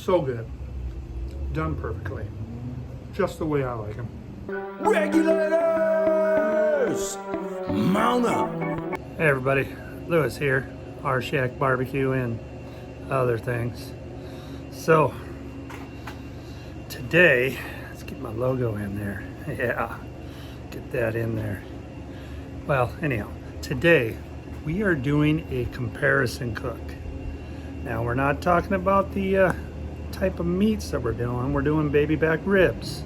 So good. Done perfectly. Just the way I like them. Regulators! Mount up! Hey everybody, Lewis here, Rshackbbq and other things. So, today, let's get my logo in there. Yeah, get that in there. Well, anyhow, today we are doing a comparison cook. Now, we're not talking about the type of meats that we're doing. We're doing baby back ribs.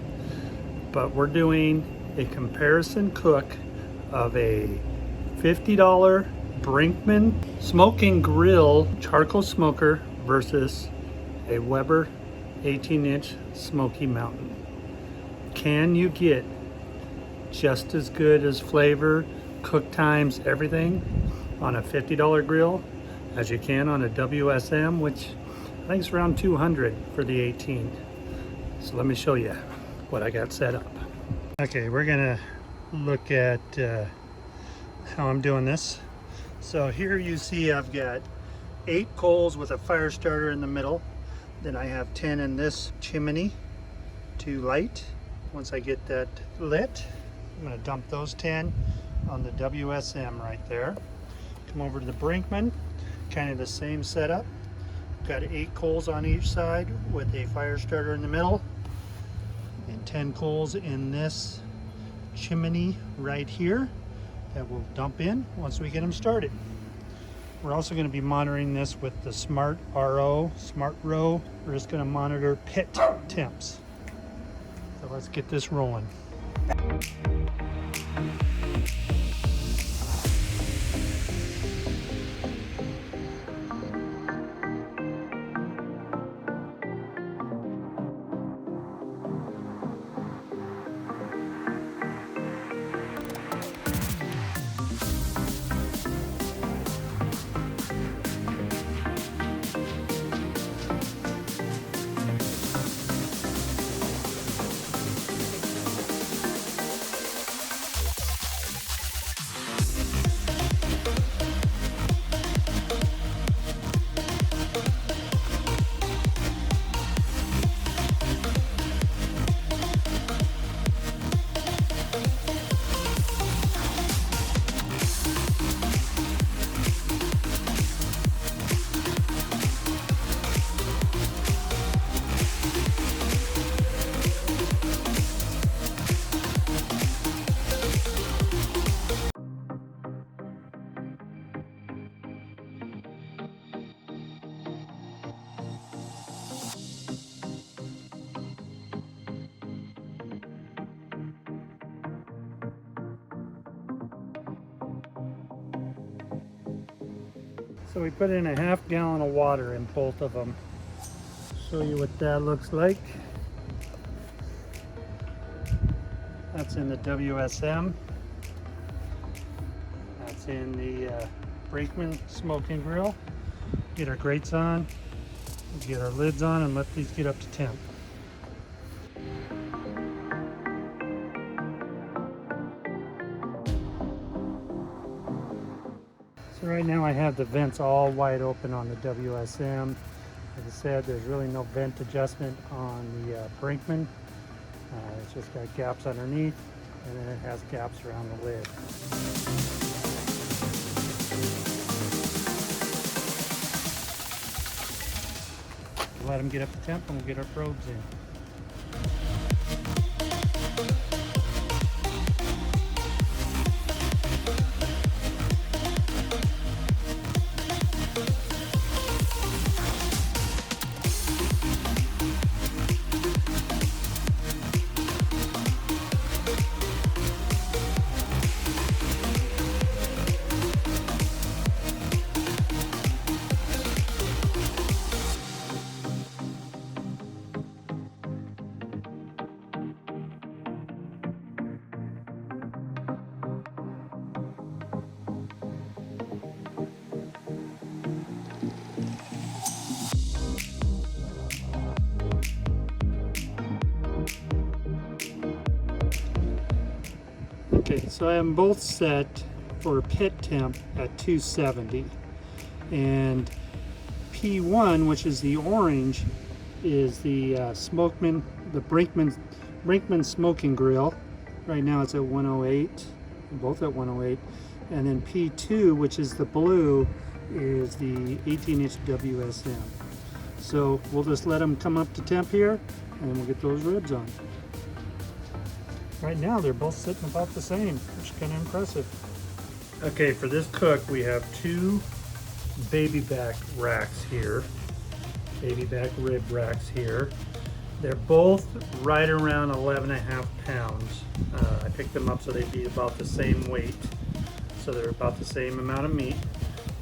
But we're doing a comparison cook of a $50 Brinkman Smoke and Grill charcoal smoker versus a Weber 18-inch Smoky Mountain. Can you get just as good as flavor, cook times, everything on a $50 grill as you can on a WSM, which I think is around 200 for the 18. So let me show you what I got set up. Okay, we're gonna look at how I'm doing this. So here you see I've got 8 coals with a fire starter in the middle. Then I have 10 in this chimney to light. Once I get that lit, I'm gonna dump those 10 on the WSM right there. Come over to the Brinkman, kind of the same setup. Got 8 coals on each side with a fire starter in the middle and 10 coals in this chimney right here that we'll dump in once we get them started. We're also going to be monitoring this with the Smart Row. We're just going to monitor pit temps. So let's get this rolling. So we put in a half gallon of water in both of them. Show you what that looks like. That's in the WSM. That's in the Brinkman Smoke and Grill. Get our grates on, get our lids on, and let these get up to temp. So right now I have the vents all wide open on the WSM. Like I said, there's really no vent adjustment on the Brinkman. It's just got gaps underneath, and then it has gaps around the lid. Let them get up to temp and we'll get our probes in. Okay, so I have them both set for pit temp at 270, and P1, which is the orange, is the Brinkman Smoke and Grill. Right now it's at 108, both at 108. And then P2, which is the blue, is the 18-inch WSM. So we'll just let them come up to temp here, and then we'll get those ribs on. Right now they're both sitting about the same, which is kind of impressive. Okay, for this cook we have two baby back racks here. Baby back rib racks here. They're both right around 11.5 pounds. I picked them up so they'd be about the same weight. So they're about the same amount of meat.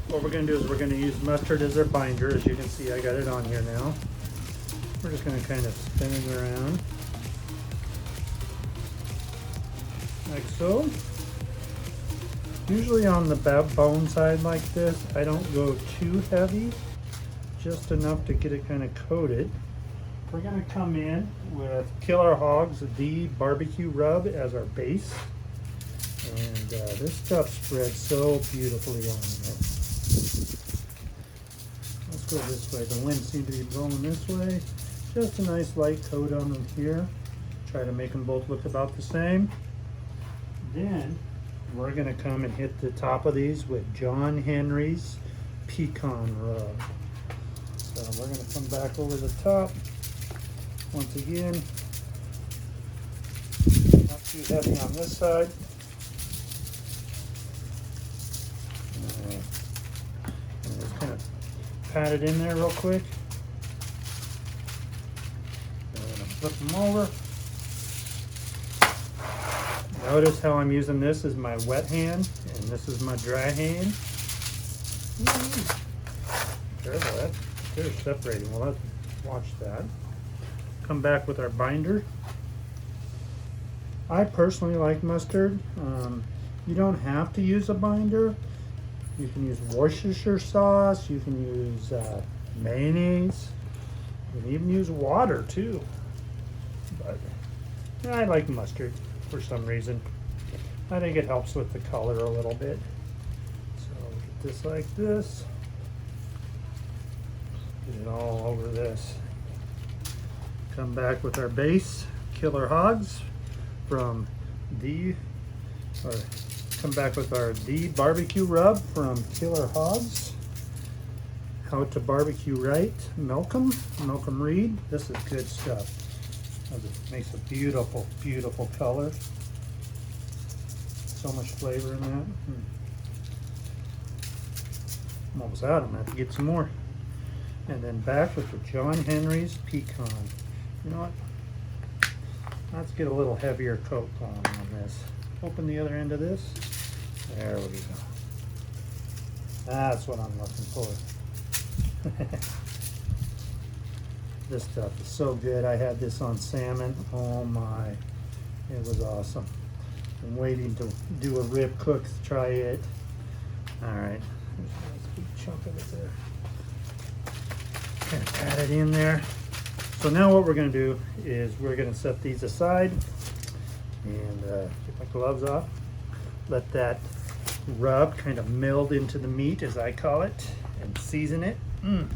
What we're going to do is we're going to use mustard as our binder. As you can see, I got it on here now. We're just going to kind of spin it around. Like so. Usually on the bone side like this, I don't go too heavy. Just enough to get it kind of coated. We're going to come in with Killer Hogs, the barbecue rub, as our base. And this stuff spreads so beautifully on it. Let's go this way. The wind seems to be blowing this way. Just a nice light coat on them here. Try to make them both look about the same. Then we're going to come and hit the top of these with John Henry's pecan rub. So we're going to come back over the top. Once again, not too heavy on this side. And just kind of pat it in there real quick. And I'm gonna flip them over. Notice how I'm using this as my wet hand, and this is my dry hand. Careful, they're separating. Well, let's watch that. Come back with our binder. I personally like mustard. You don't have to use a binder. You can use Worcestershire sauce. You can use mayonnaise. You can even use water too. But I like mustard for some reason. I think it helps with the color a little bit. So get this like this. Get it all over this. Come back with our base, Killer Hogs from come back with our The Barbecue Rub from Killer Hogs. How to Barbecue Right, Malcolm Reed. This is good stuff. It makes a beautiful, beautiful color. So much flavor in that. I'm almost out. I'm going to have to get some more. And then back with the John Henry's pecan. You know what? Let's get a little heavier coat on this. Open the other end of this. There we go. That's what I'm looking for. This stuff is so good. I had this on salmon. Oh my. It was awesome. I'm waiting to do a rib cook to try it. Alright. There's a nice big chunk of it there. Kind of pat it in there. So now what we're going to do is we're going to set these aside and get my gloves off. Let that rub kind of meld into the meat, as I call it, and season it. It's going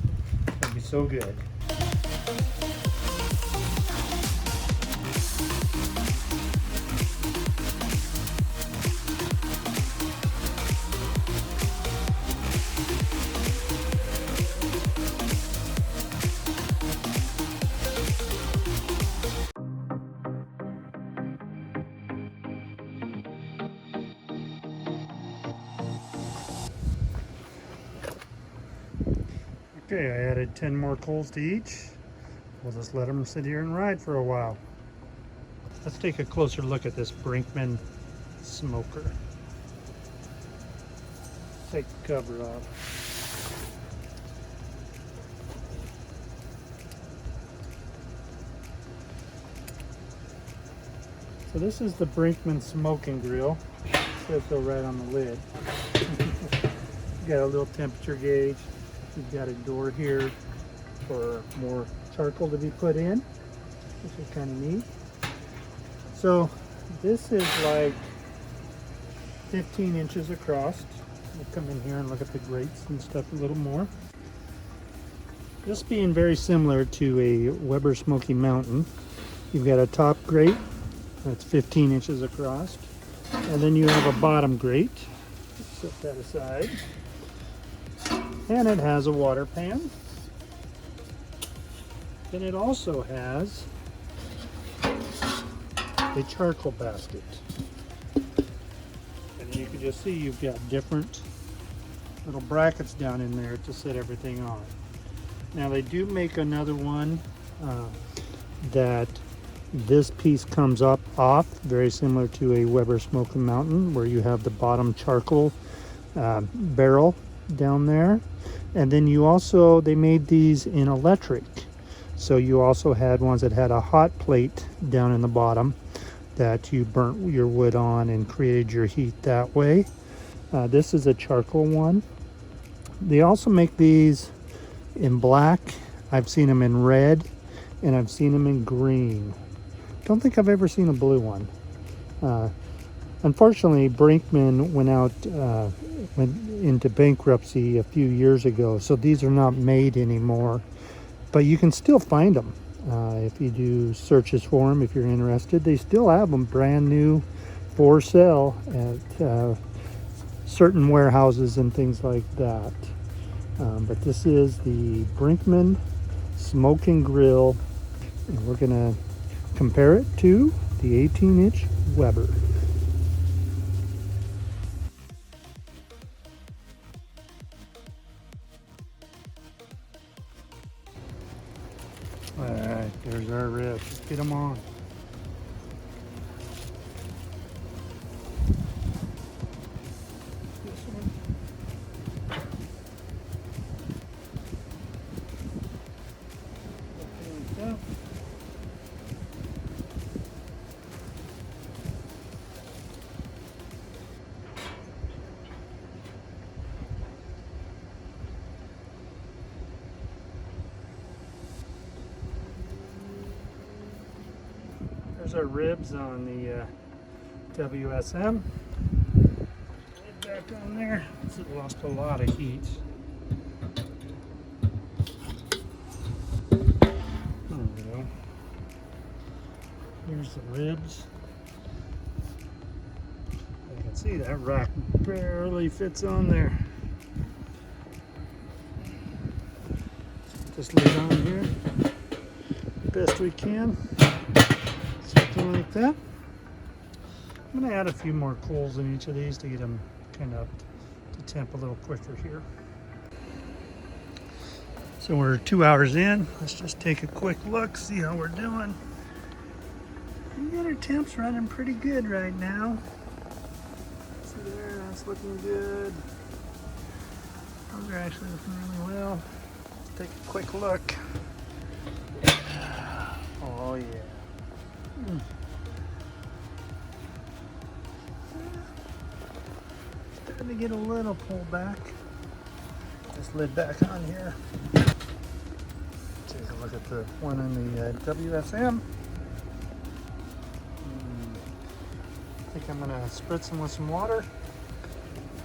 to be so good. Okay, I added 10 more coals to each. We'll just let them sit here and ride for a while. Let's take a closer look at this Brinkman smoker. Take the cover off. So this is the Brinkman Smoke and Grill. It says so right on the lid. Got a little temperature gauge. We've got a door here for more charcoal to be put in, which is kind of neat. So this is like 15 inches across. We'll come in here and look at the grates and stuff a little more. This being very similar to a Weber Smokey Mountain, you've got a top grate that's 15 inches across, and then you have a bottom grate. Set that aside. And it has a water pan. Then it also has a charcoal basket. And you can just see you've got different little brackets down in there to set everything on. Now they do make another one that this piece comes up off, very similar to a Weber Smokey Mountain, where you have the bottom charcoal barrel down there. And then you also, they made these in electric. So you also had ones that had a hot plate down in the bottom that you burnt your wood on and created your heat that way. This is a charcoal one. They also make these in black. I've seen them in red, and I've seen them in green. Don't think I've ever seen a blue one. Unfortunately, Brinkman went into bankruptcy a few years ago, so these are not made anymore. But you can still find them if you do searches for them. If you're interested, they still have them brand new for sale at certain warehouses and things like that. But this is the Brinkman Smoke and Grill, and we're gonna compare it to the 18-inch Weber. All right, there's our ribs. Let's get them on. This one. Like that. There's our ribs on the WSM. Lid back on there. It lost a lot of heat. There we go. Here's the ribs. You can see that rack barely fits on there. Put this lid on here best we can. Something like that. I'm going to add a few more coals in each of these to get them kind of to temp a little quicker here. So we're 2 hours in. Let's just take a quick look, see how we're doing. We got our temps running pretty good right now. See there, that's looking good. Those are actually looking really well. Let's take a quick look. Oh yeah. Starting to get a little pull back. This lid back on here. Take a look at the one in the WSM. I think I'm gonna spritz them with some water.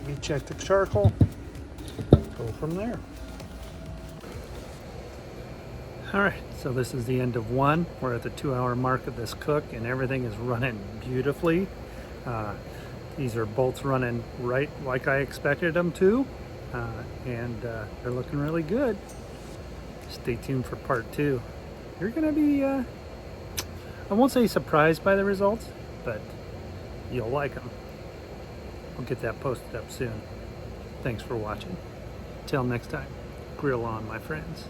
Recheck the charcoal. Go from there. All right, so this is the end of one. We're at the 2 hour mark of this cook and everything is running beautifully. These are bolts running right like I expected them to, and they're looking really good. Stay tuned for part 2. You're gonna be, I won't say surprised by the results, but you'll like them. I'll get that posted up soon. Thanks for watching. Till next time, grill on, my friends.